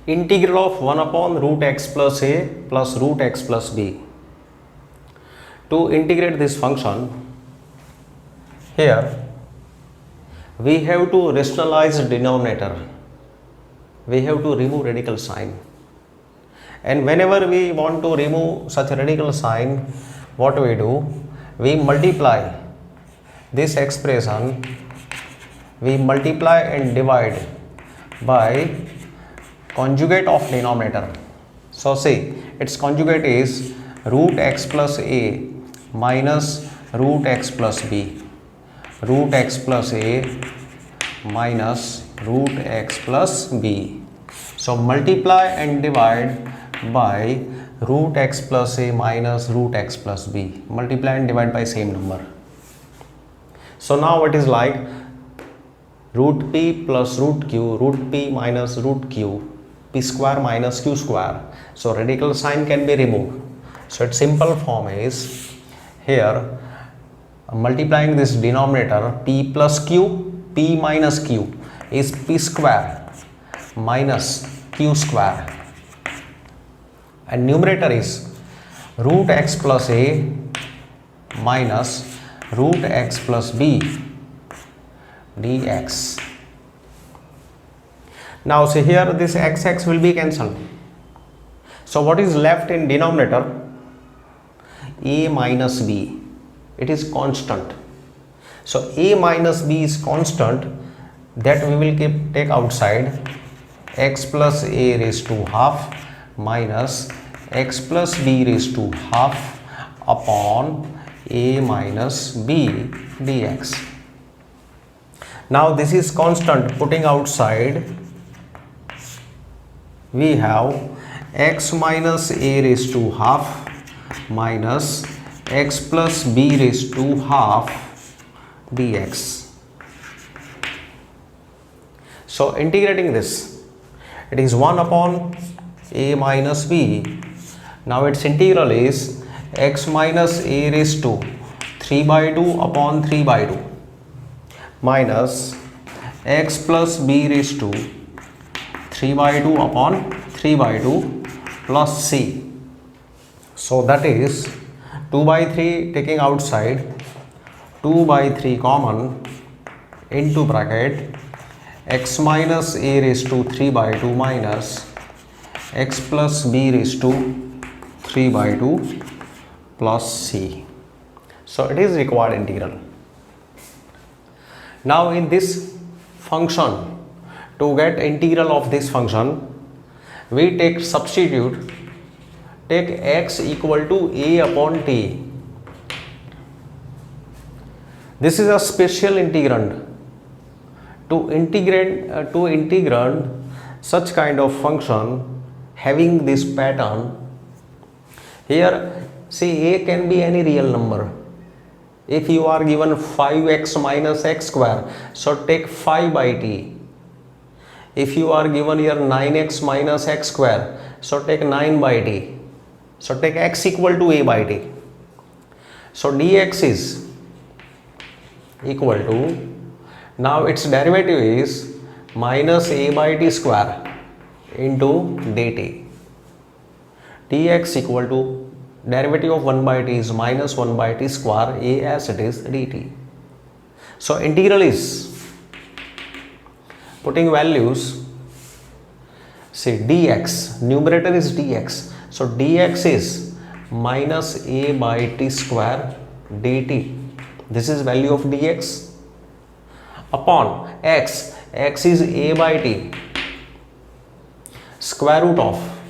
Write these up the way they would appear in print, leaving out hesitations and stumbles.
integral of 1 upon root x plus a plus root x plus b. To integrate this function, here we have to rationalize denominator. We have to remove radical sign. And whenever we want to remove such a radical sign, what we do? We multiply this expression, we multiply and divide by conjugate of denominator. So see, its conjugate is root x plus a minus root x plus b, root x plus a minus root x plus b. So multiply and divide by root x plus a minus root x plus b, multiply and divide by same number. So now it is like root p plus root q, root p minus root q, p square minus q square. So radical sign can be removed. So its simple form is, here multiplying this denominator p plus q, p minus q is p square minus q square, and numerator is root x plus a minus root x plus b dx. Now see, here this x will be cancelled. So what is left in denominator? A minus b. It is constant. So a minus b is constant, that we will take outside. X plus a raised to half minus x plus b raised to half upon a minus b dx. Now this is constant, putting outside we have x minus a raised to half minus x plus b raised to half dx. So integrating this, it is 1 upon a minus b. Now its integral is x minus a raised to 3 by 2 upon 3 by 2 minus x plus b raised to 3 by 2 upon 3 by 2 plus c. So that is 2 by 3 taking outside, 2 by 3 common, into bracket x minus a raised to 3 by 2 minus x plus b raised to 3 by 2 plus c. So it is required integral. Now in this function, to get integral of this function, we take substitute, take x equal to a upon t. This is a special integrand. To integrand such kind of function having this pattern, here see, a can be any real number. If you are given 5x minus x square, so take 5 by t. If you are given here 9x minus x square, so take 9 by t. So take x equal to a by t. So dx is equal to, now its derivative is minus a by t square into dt. Dx equal to, derivative of 1 by t is minus 1 by t square, a as it is dt. So integral is, putting values, say dx, numerator is dx. So dx is minus a by t square dt. This is value of dx upon x. X is a by t, square root of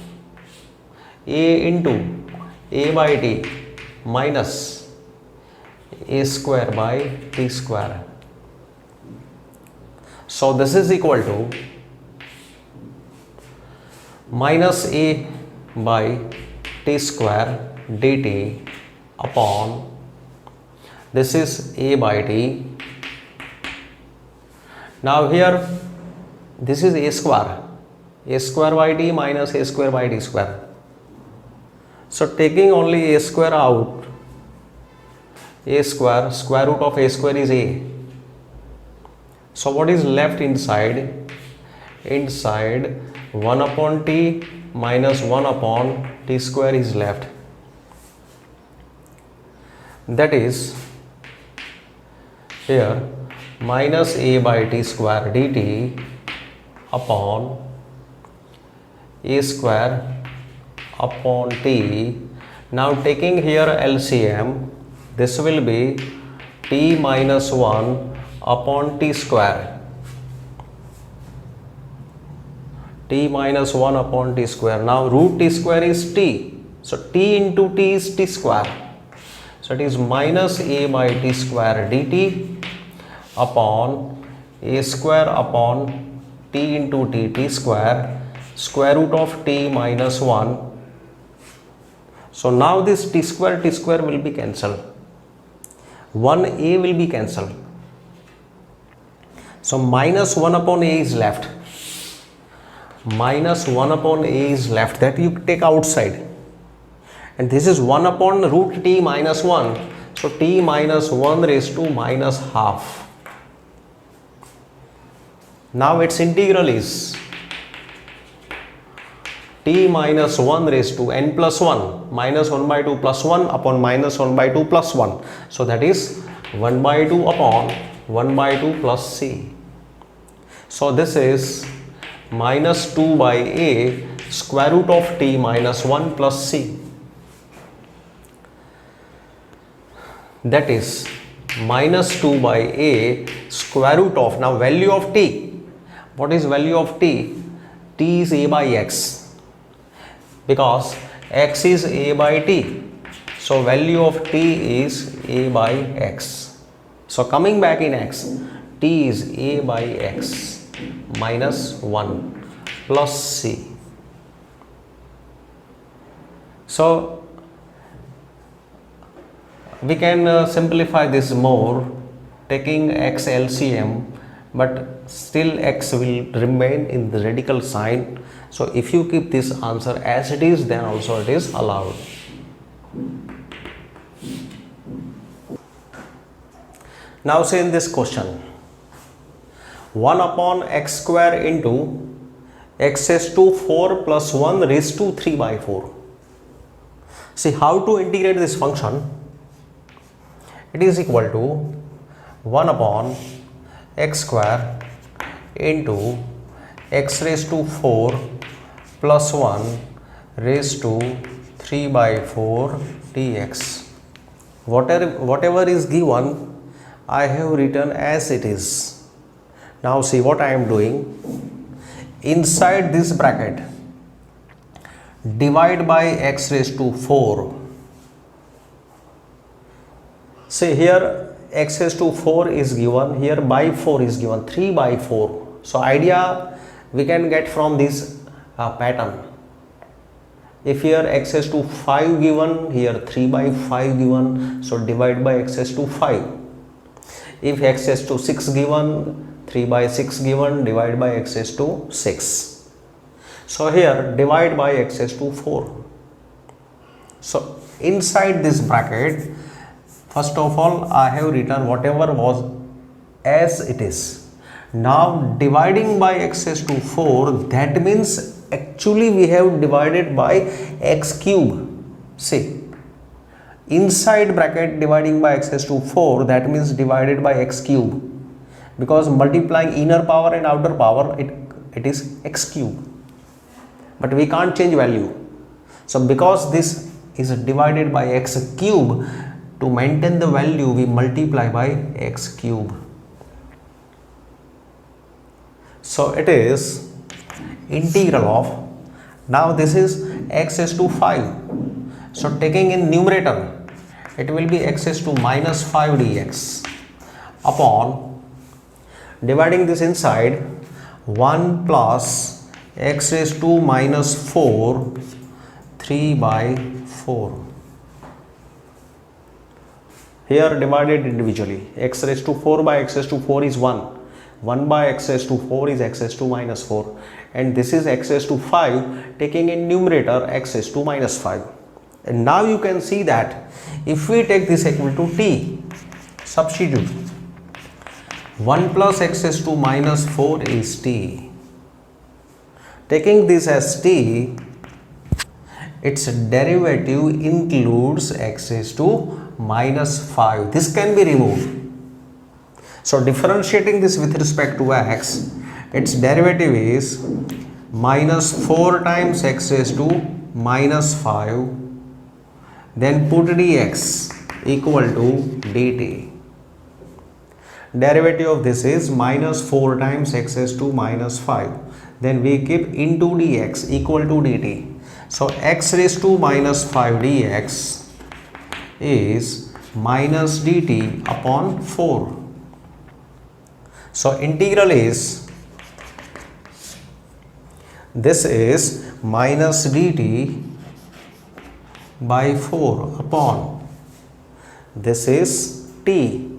a into a by t minus a square by t square. So this is equal to minus a by t square dt upon, this is a by t. Now here this is a square by t minus a square by t square. So taking only a square out, a square, square root of a square is a. So what is left inside? inside 1 upon t minus 1 upon t square is left. That is here minus a by t square dt upon a square upon t. Now taking here LCM, this will be t minus 1 upon t square, t minus 1 upon t square. Now root t square is t, so t into t is t square, so it is minus a by t square dt upon a square upon t into t square, square root of t minus 1. So now this t square will be cancelled, 1a will be cancelled, so minus 1 upon a is left, minus 1 upon a is left, that you take outside, and this is 1 upon root t minus 1, so t minus 1 raised to minus half. Now its integral is t minus 1 raised to n plus 1 minus 1 by 2 plus 1 upon minus 1 by 2 plus 1. So that is 1 by 2 upon 1 by 2 plus c. So this is minus 2 by a square root of t minus 1 plus c. That is minus 2 by a square root of, now value of t. What is value of t? T is a by x, because x is a by t, so value of t is a by x. So coming back in x, t is a by x minus 1 plus c. So we can simplify this more taking x LCM, but still x will remain in the radical sign. So if you keep this answer as it is, then also it is allowed. Now say in this question, 1 upon x square into x raised to 4 plus 1 raised to 3 by 4. See how to integrate this function. It is equal to 1 upon x square into x raised to 4 plus 1 raised to 3 by 4 dx. Whatever is given, I have written as it is. Now see what I am doing. Inside this bracket, divide by x raised to 4. See here x raised to 4 is given, here by 4 is given, 3 by 4. So idea we can get from this pattern. If here x raised to 5 given, here 3 by 5 given, so divide by x raised to 5. If x raised to 6 given, 3 by 6 given, divide by x raised to 6. So here divide by x raised to 4. So inside this bracket, first of all I have written whatever was as it is. Now dividing by x raised to 4, that means actually we have divided by x cube. See, inside bracket dividing by x raised to 4, that means divided by x cube, because multiplying inner power and outer power, it is x cube, but we can't change value. So because this is divided by x cube, to maintain the value we multiply by x cube. So it is integral of, now this is x raised to 5, so taking in numerator it will be x raised to minus 5 dx upon, dividing this inside, 1 plus x raised to minus 4 3 by 4. Here divided individually, x raised to 4 by x raised to 4 is 1, 1 by x raised to 4 is x raised to minus 4, and this is x raised to 5, taking in numerator x raised to minus 5. And now you can see that if we take this equal to t, substitute 1 plus x raised to minus 4 is t, Taking this as t, its derivative includes x raised to minus 5. This can be removed. So differentiating this with respect to x, its derivative is minus 4 times x raised to minus 5, then put dx equal to dt. Derivative of this is minus 4 times x raised to minus 5, then we keep into dx equal to dt. So x raised to minus 5 dx is minus dt upon 4. So integral is, this is minus dt by 4 upon, this is t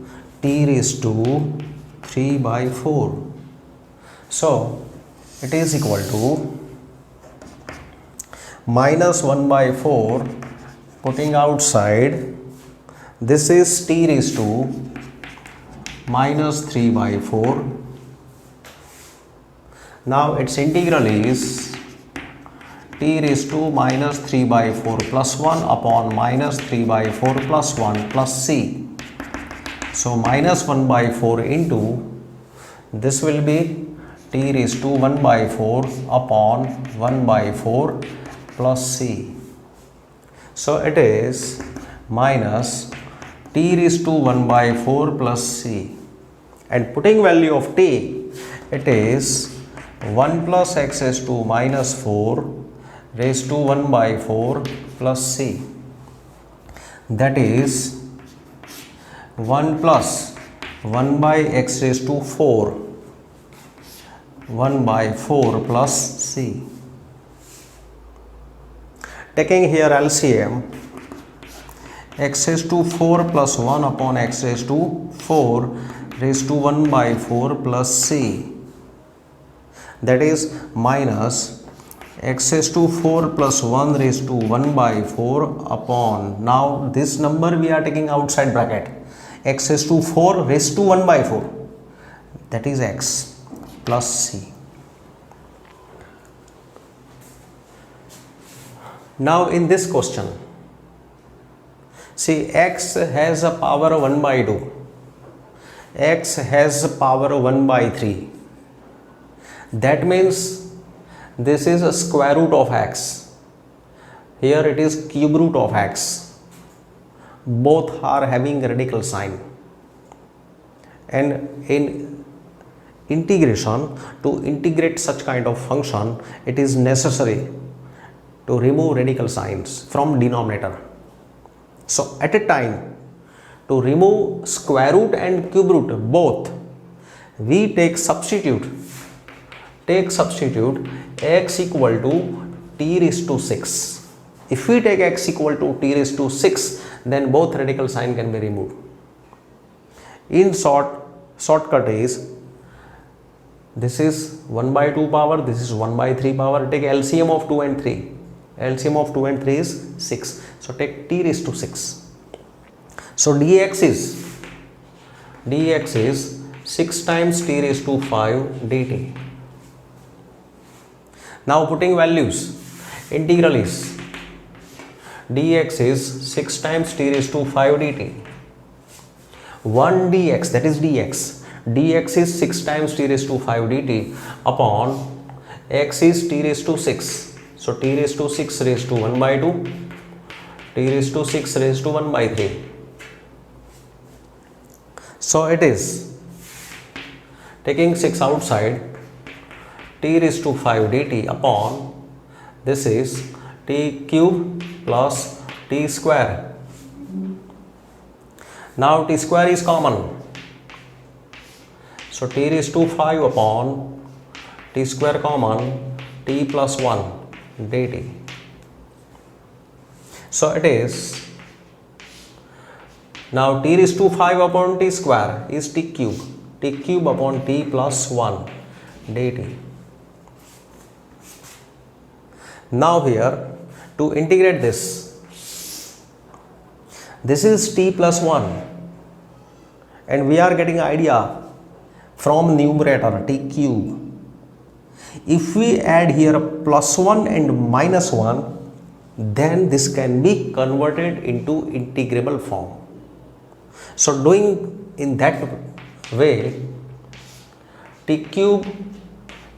raised to 3 by 4. So it is equal to minus 1 by 4, putting outside, this is t raised to minus 3 by 4. Now its integral is t raised to minus 3 by 4 plus 1 upon minus 3 by 4 plus 1 plus c. So minus 1 by 4 into, this will be t raised to 1 by 4 upon 1 by 4 plus c. So it is minus t raised to 1 by 4 plus c, and putting value of t, it is 1 plus x raised to minus 4 raised to 1 by 4 plus c, that is 1 plus 1 by x raised to 4, 1 by 4 plus c. Taking here LCM, x raised to 4 plus 1 upon x raised to 4 raised to 1 by 4 plus c, that is minus x raised to 4 plus 1 raised to 1 by 4 upon, now this number we are taking outside bracket, x raised to 4 raised to 1 by 4, that is x plus c. Now in this question, see, x has a power 1 by 2, x has a power 1 by 3, that means this is a square root of x, here it is cube root of x, both are having radical sign, and in integration, to integrate such kind of function, it is necessary to remove radical signs from denominator. So at a time, to remove square root and cube root both, we take substitute x equal to t raised to 6. If we take x equal to t raised to 6, then both radical sign can be removed. In shortcut is, this is 1 by 2 power, this is 1 by 3 power, take LCM of 2 and 3. LCM of 2 and 3 is 6. So take t raised to 6. So dx is 6 times t raised to 5 dt. Now putting values, integral is, dx is 6 times t raised to 5 dt. 1 dx, that is dx is 6 times t raised to 5 dt upon x is t raised to 6. So t raised to 6 raised to 1 by 2, t raised to 6 raised to 1 by 3. So it is, taking 6 outside, t raised to 5 dt upon, this is t cube plus t square. Now t square is common, so t raised to 5 upon t square common, t plus 1 dt. So it is, now t raised to 5 upon t square is t cube upon t plus 1 dt. Now here, to integrate this is t plus 1, and we are getting idea from numerator t cube. If we add here plus 1 and minus 1, then this can be converted into integrable form. So doing in that way, t cube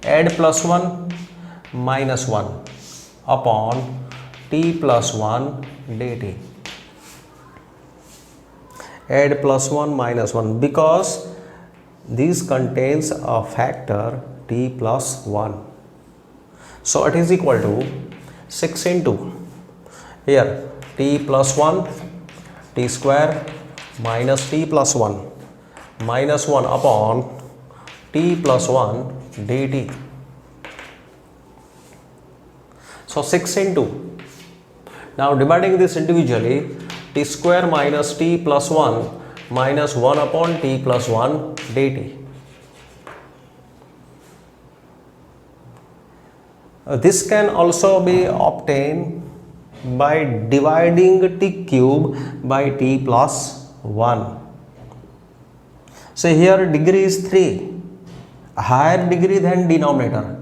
add plus 1 minus 1 upon t plus 1 dt. Add plus 1 minus 1 because this contains a factor t plus 1. So it is equal to 6 into here t plus 1 t square minus t plus 1 minus 1 upon t plus 1 dt. So 6 into, now dividing this individually, t square minus t plus 1 minus 1 upon t plus 1 dt. This can also be obtained by dividing t cube by t plus 1. So here degree is 3, higher degree than denominator.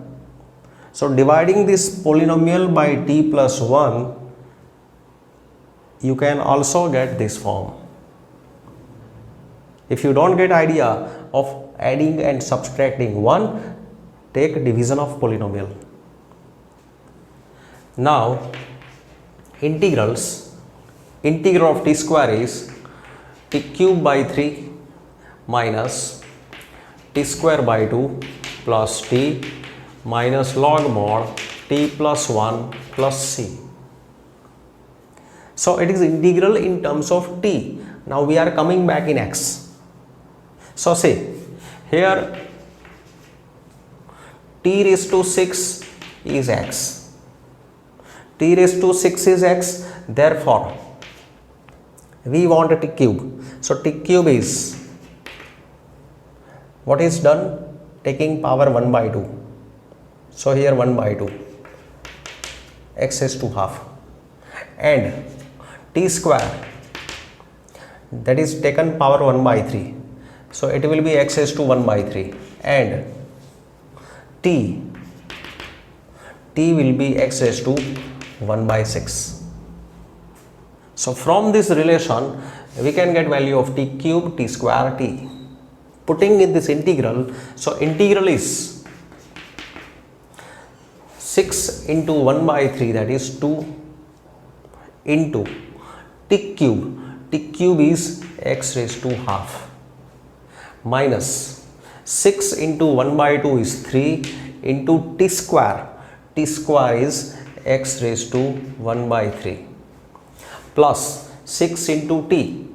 So dividing this polynomial by t plus 1, you can also get this form. If you don't get idea of adding and subtracting 1, take division of polynomial. Now integrals, integral of t square is t cube by 3 minus t square by 2 plus t minus log mod t plus 1 plus c. So it is integral in terms of t. Now we are coming back in x. So see here t raised to 6 is x. T raised to 6 is x, therefore we want a t cube. So t cube is, what is done? Taking power 1 by 2. So here 1 by 2, x is to half, and t square, that is taken power 1 by 3. So it will be x is to 1 by 3, and t will be x is to 1 by 6. So from this relation we can get value of t cube t square t. Putting in this integral, so integral is 6 into 1 by 3, that is 2 into t cube. T cube is x raised to half minus 6 into 1 by 2 is 3 into t square. T square is x raised to 1 by 3 plus 6 into t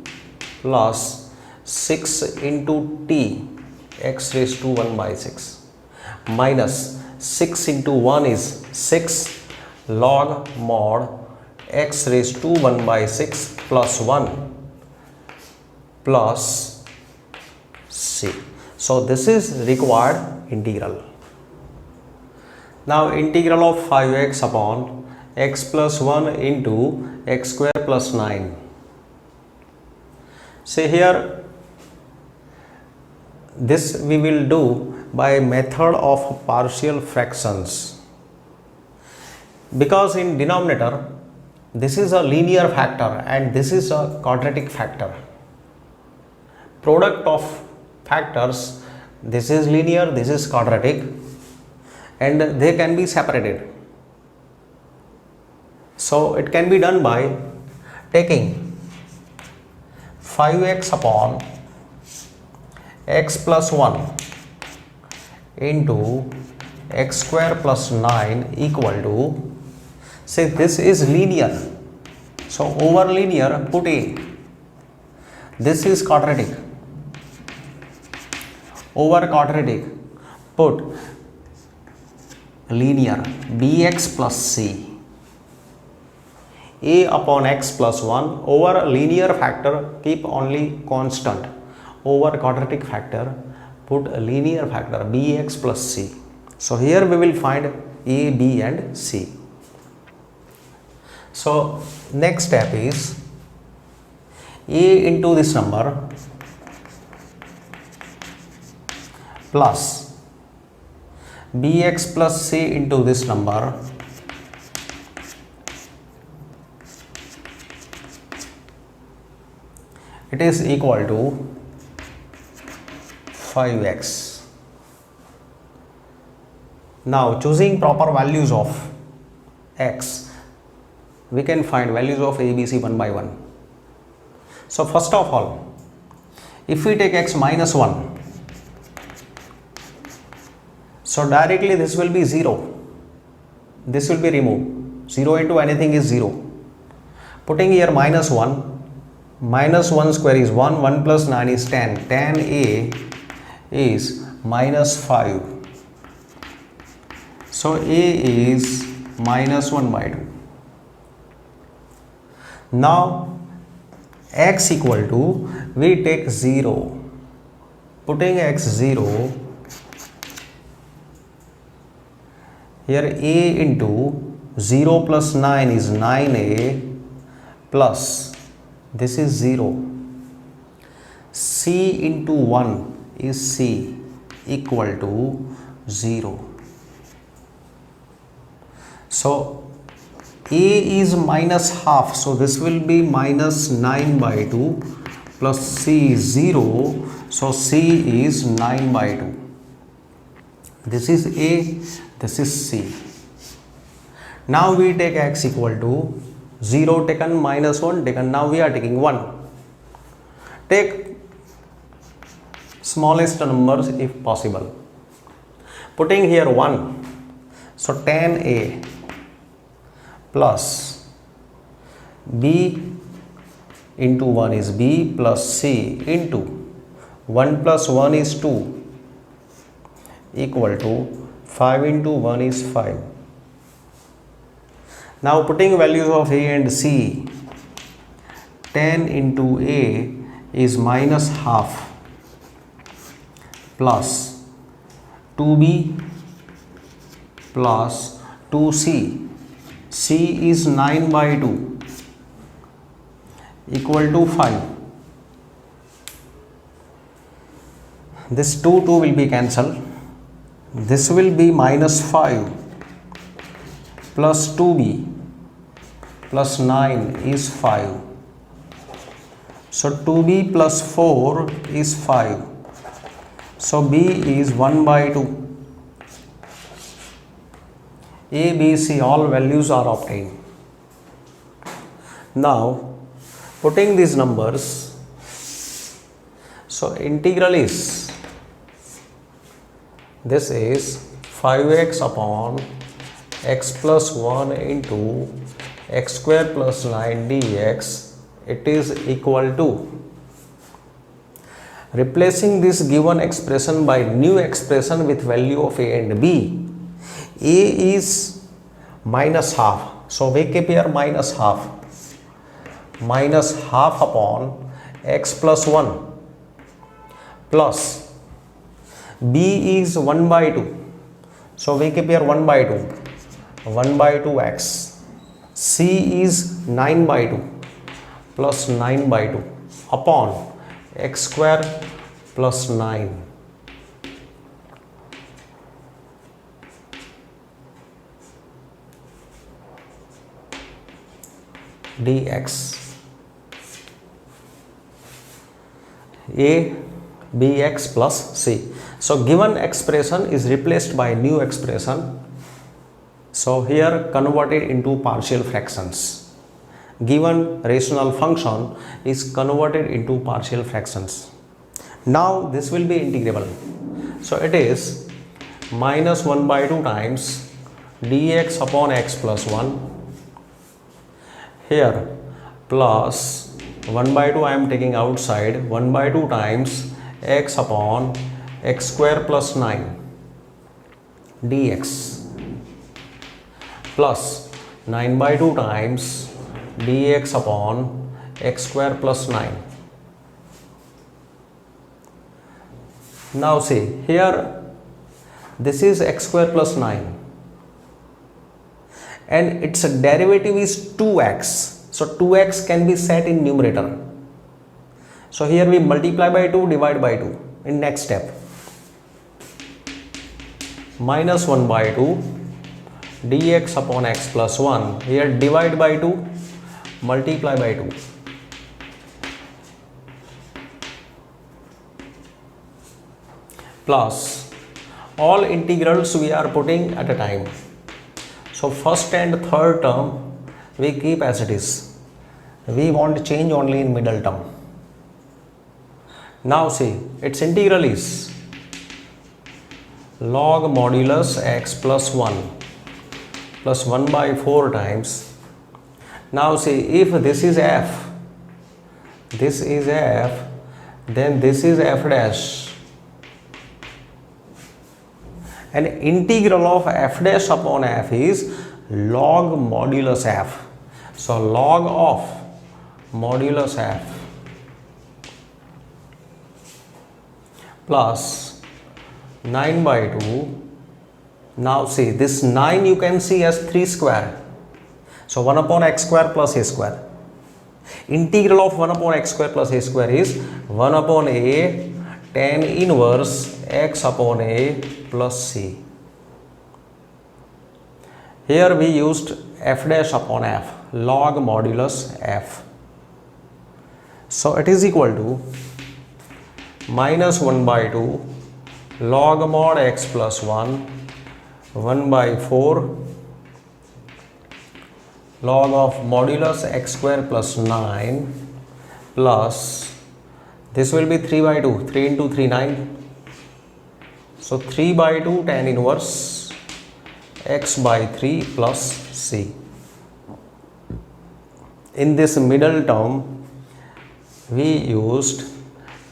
plus 6 into t x raised to 1 by 6 minus 6 into 1 is 6 log mod x raised to 1 by 6 plus 1 plus c. So this is required integral. Now integral of 5x upon x plus 1 into x square plus 9. See here, this we will do by method of partial fractions, because in denominator this is a linear factor and this is a quadratic factor. Product of factors, this is linear, this is quadratic, and they can be separated. So it can be done by taking 5x upon x plus 1 into x square plus 9 equal to, say this is linear, so over linear put a, this is quadratic, over quadratic put linear bx plus c. A upon x plus 1, over linear factor keep only constant, over quadratic factor put a linear factor bx plus c. So here we will find a, b and c. So next step is a into this number plus bx plus c into this number, it is equal to 5x. Now choosing proper values of x, we can find values of a, b, c one by one. So first of all, if we take x minus 1, so directly this will be 0. This will be removed. 0 into anything is 0. Putting here minus 1, minus 1 square is 1, 1 plus 9 is 10. 10a is minus 5. So a is minus 1 by 2. Now x equal to, we take 0. Putting x 0, here a into 0 plus 9 is 9a plus this is 0. C into 1 is c equal to 0. So a is minus half, so this will be minus 9 by 2 plus c is 0, so c is 9 by 2. This is a, this is c. Now we take x equal to 0 taken, minus 1 taken, now we are taking 1. Take smallest numbers if possible. Putting here 1, so 10a plus b into 1 is b plus c into 1 plus 1 is 2 equal to 5 into 1 is 5. Now putting values of a and c, 10 into a is minus half plus 2b plus 2c, c is 9 by 2 equal to 5. This 2 will be cancelled. This will be minus 5 plus 2b plus 9 is 5. So 2b plus 4 is 5. So b is 1 by 2. A, B, C, all values are obtained. Now putting these numbers, so integral is, this is 5x upon x plus 1 into x square plus 9 dx, it is equal to, replacing this given expression by new expression with value of a and b. A is minus half, so we keep here minus half upon x plus 1 plus b is 1 by 2, so we keep here 1 by 2, 1 by 2x. C is 9 by 2 plus 9 by 2 upon x square plus 9. dx. A, bx plus c. So given expression is replaced by new expression. So here converted into partial fractions. Given rational function is converted into partial fractions. Now this will be integrable. So it is minus 1 by 2 times dx upon x plus 1. Here plus 1 by 2 I am taking outside, 1 by 2 times x upon x square plus 9 dx plus 9 by 2 times dx upon x square plus 9. Now see here, this is x square plus 9 and its derivative is 2x. So 2x can be set in numerator. So here we multiply by 2, divide by 2 in next step. minus 1 by 2 dx upon x plus 1. Here divide by 2, multiply by 2. Plus all integrals we are putting at a time. So first and third term we keep as it is. We want to change only in middle term. Now see, its integral is log modulus x plus 1 plus 1 by 4 times. Now see, if this is f, then this is f dash. And integral of f dash upon f is log modulus f. So log of modulus f plus 9 by 2. Now see, this 9 you can see as 3 square. So 1 upon x square plus a square. Integral of 1 upon x square plus a square is 1 upon a tan inverse x upon a plus c. Here we used f dash upon f, log modulus f. So it is equal to minus 1 by 2 log mod x plus 1, 1 by 4 log of modulus x square plus 9 plus this will be 3 by 2, 3 into 3, 9. So 3 by 2 tan inverse x by 3 plus c. In this middle term we used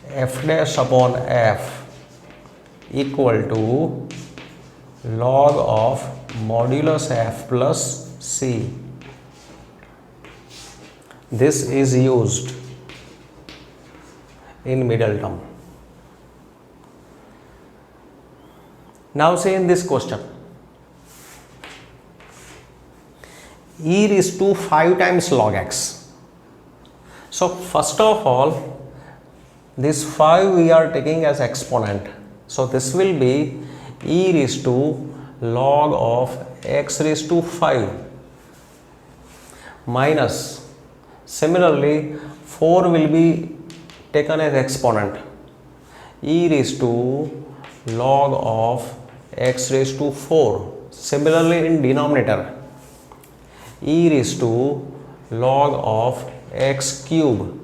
f dash upon f equal to log of modulus f plus c. This is used in middle term. Now say in this question, e raised to 5 times log x. So first of all, this 5 we are taking as exponent. So this will be e raised to log of x raised to 5 minus, similarly 4 will be taken as exponent, e raised to log of x raised to 4. Similarly in denominator, e raised to log of x cube,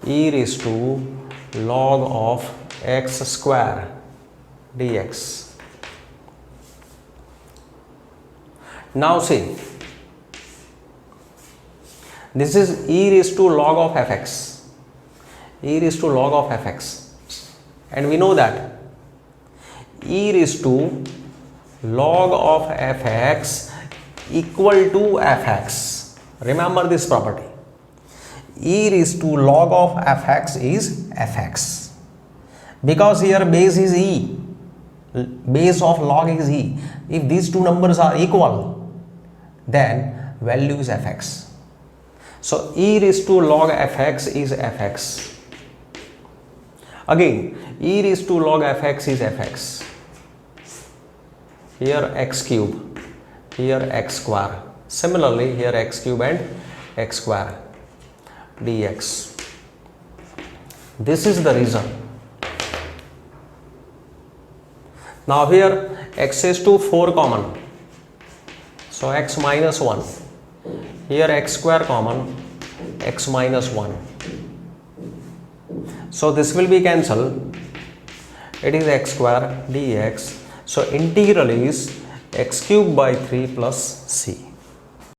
e raised to log of x square dx. Now see, this is e raised to log of fx, e raised to log of fx, and we know that e raised to log of fx equal to fx. Remember this property, e raised to log of fx is fx, because here base is e, base of log is e. If these two numbers are equal, then value is fx. So e raised to log fx is fx. Again, e raised to log fx is fx. Here x cube, here x square. Similarly here x cube and x square dx. This is the reason. Now here x raised to 4 common, so x minus 1. Here x square common, x minus 1. So this will be cancelled. It is x square dx. So integral is x cube by 3 plus c.